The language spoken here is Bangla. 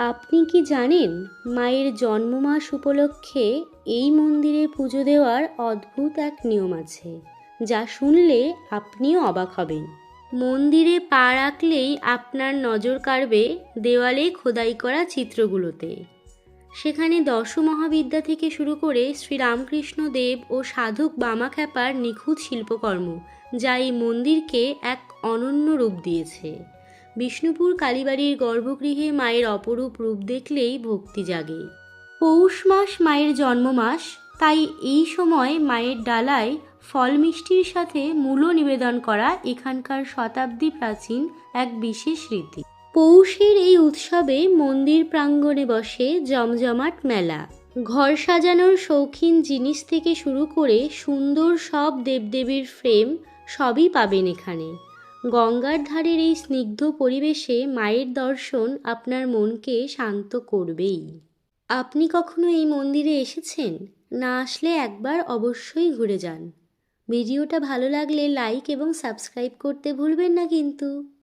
আপনি কি জানেন মায়ের জন্মমাস উপলক্ষে এই মন্দিরে পুজো দেওয়ার অদ্ভুত এক নিয়ম আছে, যা শুনলে আপনিও অবাক হবেন। মন্দিরে পা রাখলেই আপনার নজর কাড়বে দেওয়ালে খোদাই করা চিত্রগুলোতে। সেখানে দশমহাবিদ্যা থেকে শুরু করে শ্রীরামকৃষ্ণ দেব ও সাধক বামাখ্যাপার নিখুঁত শিল্পকর্ম, যা এই মন্দিরকে এক অনন্য রূপ দিয়েছে। বিষ্ণুপুর কালীবাড়ির গর্ভগৃহে মায়ের অপরূপ রূপ দেখলেই ভক্তি জাগে। পৌষ মাস মায়ের জন্মমাস, তাই এই সময় মায়ের ডালায় ফল মিষ্টির সাথে মূলো নিবেদন করা এখানকার শতাব্দী প্রাচীন এক বিশেষ রীতি। পৌষের এই উৎসবে মন্দির প্রাঙ্গণে বসে জমজমাট মেলা। ঘর সাজানোর শৌখিন জিনিস থেকে শুরু করে সুন্দর সব দেবদেবীর ফ্রেম সবই পাবেন এখানে। গঙ্গার ধারের এই স্নিগ্ধ পরিবেশে মায়ের দর্শন আপনার মনকে শান্ত করবেই। আপনি কখনো এই মন্দিরে এসেছেন? না আসলে একবার অবশ্যই ঘুরে যান। ভিডিওটা ভালো লাগলে লাইক এবং সাবস্ক্রাইব করতে ভুলবেন না কিন্তু।